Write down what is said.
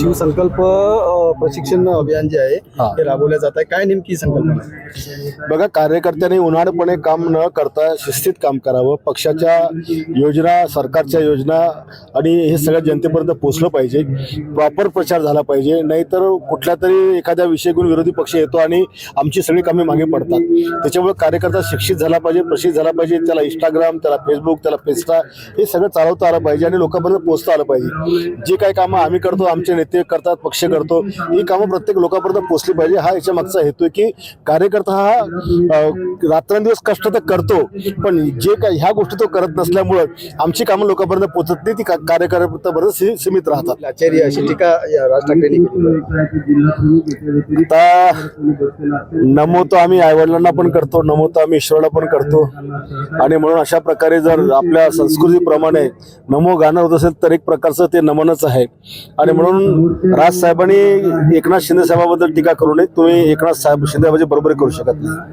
शिवसंकल्प प्रशिक्षण अभियान जे आहे हे राबवलं जात आहे, काय नेमकी संकल्पना आहे? बघा, कार्यकर्त्यांनी उन्हाळपणे काम न करता शिस्तीत काम करावं. पक्षाच्या योजना, सरकारच्या योजना आणि हे सगळ्या जनतेपर्यंत पोहोचलं पाहिजे. प्रॉपर प्रचार झाला पाहिजे, नाहीतर कुठल्या तरी एखाद्या विषय घेऊन विरोधी पक्ष येतो आणि आमची सगळी कामे मागे पडतात. त्याच्यामुळे कार्यकर्ता शिक्षित झाला पाहिजे, प्रशिक्षित झाला पाहिजे. त्याला इंस्टाग्राम, त्याला फेसबुक, त्याला पेस्टा हे सगळं चालवता आलं पाहिजे आणि लोकांपर्यंत पोहोचता आलं पाहिजे. जे काही कामं आम्ही करतो, आमचे नेते करतात, पक्ष करतो, ही कामं प्रत्येक लोकांपर्यंत पोहोचली पाहिजे. हा याच्या मागचा हेतू आहे की कार्यकर्ता हा रात्रंदिवस कष्ट तर करतो, पण जे काही ह्या गोष्टी तो करत नसल्यामुळं आमची कामं लोकांपर्यंत पोहोचत नाही, ती कार्यकर्त्यापर्यंत सीमित राहतात. लाचारी अशी टीका राज ठाकरेंनी केली. आता नमो तो आम्ही आईवडिलांना पण करतो, नमो तो आम्ही ईश्वराला पण करतो. आणि म्हणून अशा प्रकारे जर आपल्या संस्कृतीप्रमाणे नमो गाणं होत असेल तर एक प्रकारचं ते नमनच आहे. आणि म्हणून राज साहेबांनी एकनाथ शिंदे साहेबांबद्दल टीका करू नये. तुम्ही एकनाथ साहेब शिंदे बरोबर करू शकत नाही.